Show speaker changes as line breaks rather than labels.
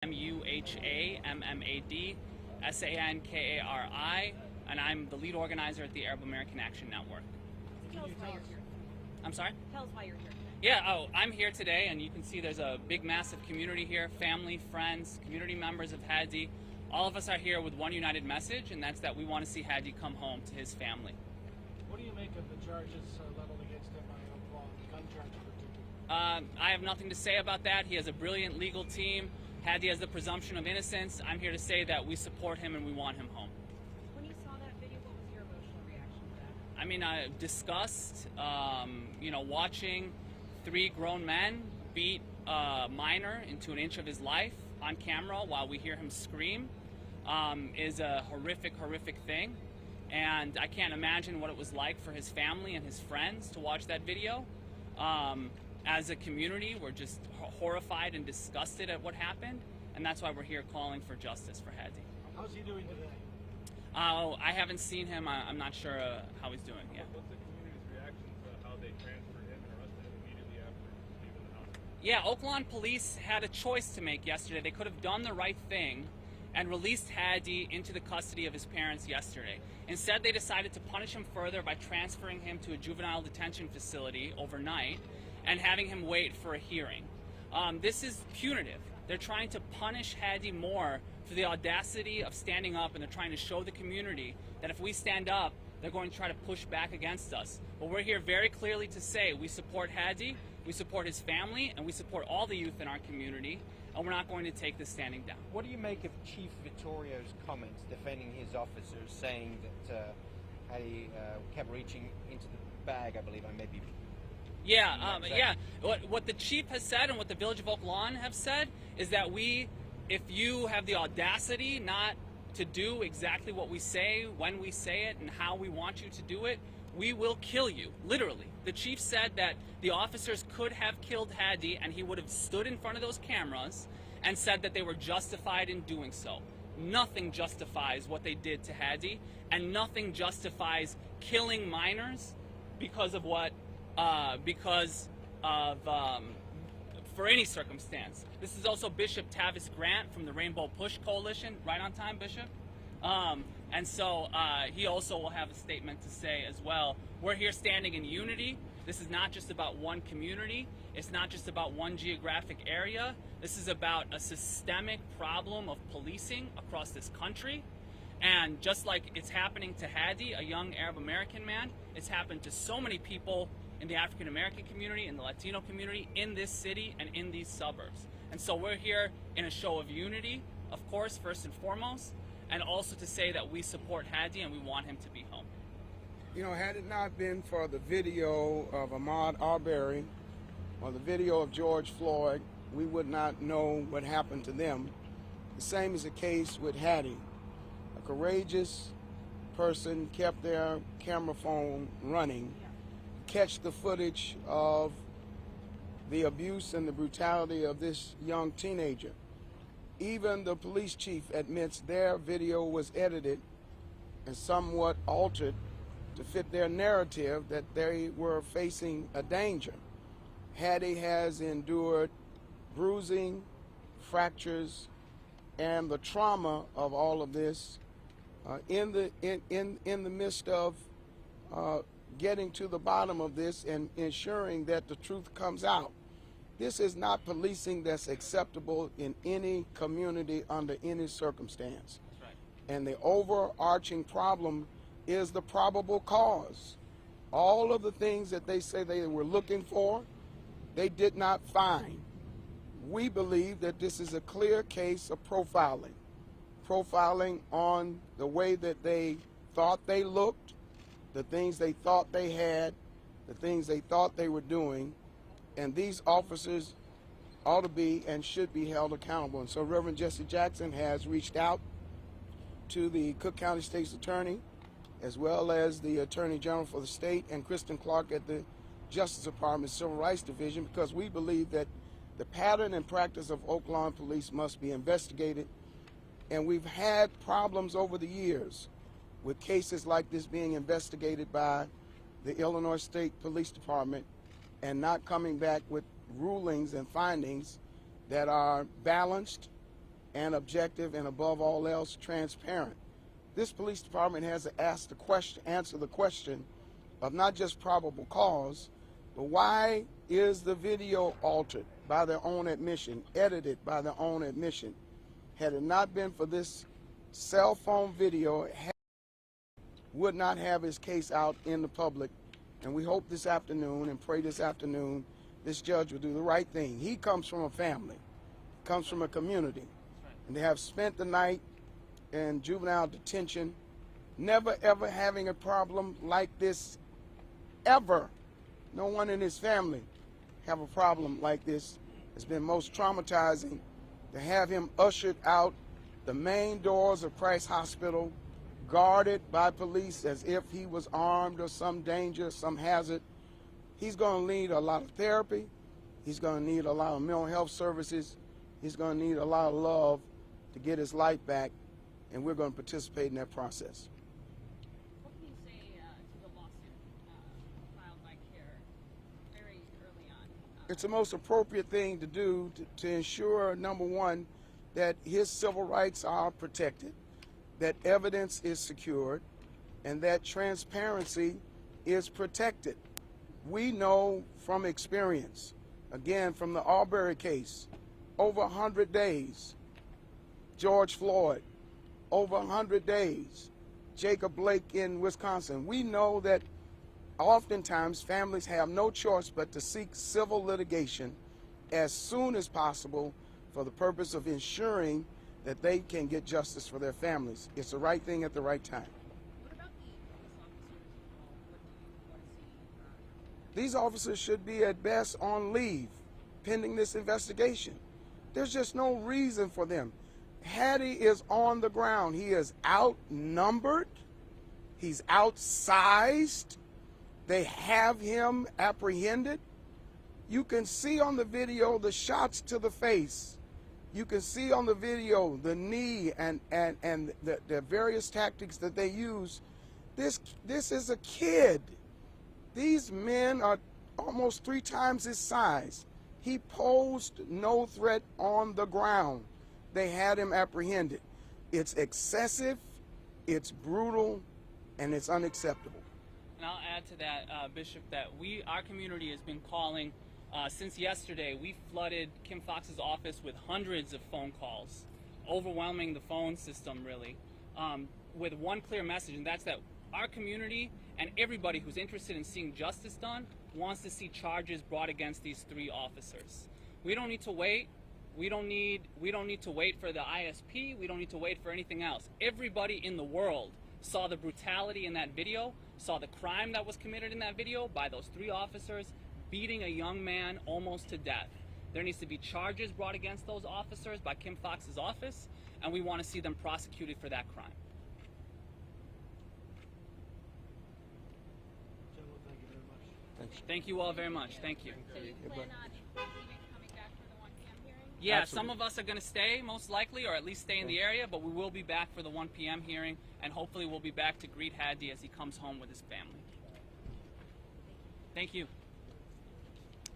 Muhammad and I'm the lead organizer at the Arab American Action Network.
Tell us why you're here.
I'm sorry?
Tell us why you're here today.
Yeah, I'm here today, and you can see there's a big, massive community here, family, friends, community members of Hadi. All of us are here with one united message, and that's that we want to see Hadi come home to his family.
What do you make of the charges leveled against him by Oakland, gun charge in particular?
I have nothing to say about that. He has a brilliant legal team. Hadi has the presumption of innocence. I'm here to say that we support him and we want him home.
When you saw that video, what was your emotional reaction to that?
I mean, disgust, watching three grown men beat a minor into an inch of his life on camera while we hear him scream is a horrific, horrific thing. And I can't imagine what it was like for his family and his friends to watch that video. As a community, we're just horrified and disgusted at what happened, and that's why we're here calling for justice for Hadi.
How's he doing today?
I haven't seen him. I'm not sure how he's doing yet.
What's the community's reaction to how they transferred him and arrested him immediately after leaving the house?
Yeah, Oakland police had a choice to make yesterday. They could have done the right thing and released Hadi into the custody of his parents yesterday. Instead, they decided to punish him further by transferring him to a juvenile detention facility overnight and having him wait for a hearing. This is punitive. They're trying to punish Hadi more for the audacity of standing up, and they're trying to show the community that if we stand up, they're going to try to push back against us. But we're here very clearly to say we support Hadi, we support his family, and we support all the youth in our community, and we're not going to take this standing down.
What do you make of Chief Vittorio's comments defending his officers, saying that Hadi kept reaching into the bag, I believe I may be...
Yeah. What the chief has said and what the Village of Oak Lawn have said is that if you have the audacity not to do exactly what we say, when we say it, and how we want you to do it, we will kill you, literally. The chief said that the officers could have killed Hadi and he would have stood in front of those cameras and said that they were justified in doing so. Nothing justifies what they did to Hadi, and nothing justifies killing minors for any circumstance. This is also Bishop Tavis Grant from the Rainbow Push Coalition. Right on time, Bishop? And so he also will have a statement to say as well. We're here standing in unity. This is not just about one community. It's not just about one geographic area. This is about a systemic problem of policing across this country. And just like it's happening to Hadi, a young Arab American man, it's happened to so many people in the African American community, in the Latino community, in this city, and in these suburbs. And so we're here in a show of unity, of course, first and foremost, and also to say that we support Hadi and we want him to be home.
You know, had it not been for the video of Ahmaud Arbery or the video of George Floyd, we would not know what happened to them. The same is the case with Hadi. A courageous person kept their camera phone running, catch the footage of the abuse and the brutality of this young teenager. Even the police chief admits their video was edited and somewhat altered to fit their narrative that they were facing a danger. Hadi has endured bruising, fractures, and the trauma of all of this in the midst of getting to the bottom of this and ensuring that the truth comes out. This is not policing that's acceptable in any community under any circumstance.
That's right.
And the overarching problem is the probable cause. All of the things that they say they were looking for, they did not find. We believe that this is a clear case of profiling. Profiling on the way that they thought they looked, the things they thought they had, the things they thought they were doing, and these officers ought to be and should be held accountable. And so Reverend Jesse Jackson has reached out to the Cook County State's Attorney, as well as the Attorney General for the state and Kristen Clark at the Justice Department Civil Rights Division, because we believe that the pattern and practice of Oak Lawn police must be investigated. And we've had problems over the years with cases like this being investigated by the Illinois State Police Department and not coming back with rulings and findings that are balanced and objective, and above all else, transparent. This police department has to answer the question of not just probable cause, but why is the video altered by their own admission, edited by their own admission? Had it not been for this cell phone video, would not have his case out in the public. And we hope this afternoon and pray this afternoon this judge will do the right thing. He comes from a family, comes from a community, and they have spent the night in juvenile detention, never ever having a problem like this ever. No one in his family have a problem like this. It's been most traumatizing to have him ushered out the main doors of Christ Hospital, guarded by police as if he was armed or some danger, some hazard. He's going to need a lot of therapy. He's going to need a lot of mental health services. He's going to need a lot of love to get his life back, and we're going to participate in that process.
What can you say to the lawsuit filed by CARE very early on?
It's the most appropriate thing to do to ensure, number one, that his civil rights are protected, that evidence is secured, and that transparency is protected. We know from experience, again, from the Arbery case, over 100 days. George Floyd, over 100 days. Jacob Blake in Wisconsin. We know that oftentimes families have no choice but to seek civil litigation as soon as possible for the purpose of ensuring that they can get justice for their families. It's the right thing at the right time.
What about the police officers involved? What do you want to see?
These officers should be at best on leave pending this investigation. There's just no reason for them. Hattie is on the ground. He is outnumbered. He's outsized. They have him apprehended. You can see on the video the shots to the face. You can see on the video the knee and the various tactics that they use. This is a kid. These men are almost 3 times his size. He posed no threat on the ground. They had him apprehended. It's excessive, it's brutal, and it's unacceptable.
And I'll add to that, Bishop, that our community has been calling since yesterday. We flooded Kim Foxx's office with hundreds of phone calls, overwhelming the phone system really, with one clear message, and that's that our community and everybody who's interested in seeing justice done wants to see charges brought against these 3 officers. We don't need to wait. We don't need to wait for the ISP. We don't need to wait for anything else. Everybody in the world saw the brutality in that video, saw the crime that was committed in that video by those 3 officers beating a young man almost to death. There needs to be charges brought against those officers by Kim Foxx's office, and we want to see them prosecuted for that crime.
Gentlemen, thank you very much.
Thanks.
Thank you all very much. Thank you.
So you plan on even coming back for the 1 p.m. hearing?
Yeah,
Absolutely.
some of us are going to stay, most likely, or at least stay in the area, but we will be back for the 1 p.m. hearing, and hopefully we'll be back to greet Hadi as he comes home with his family. Thank you.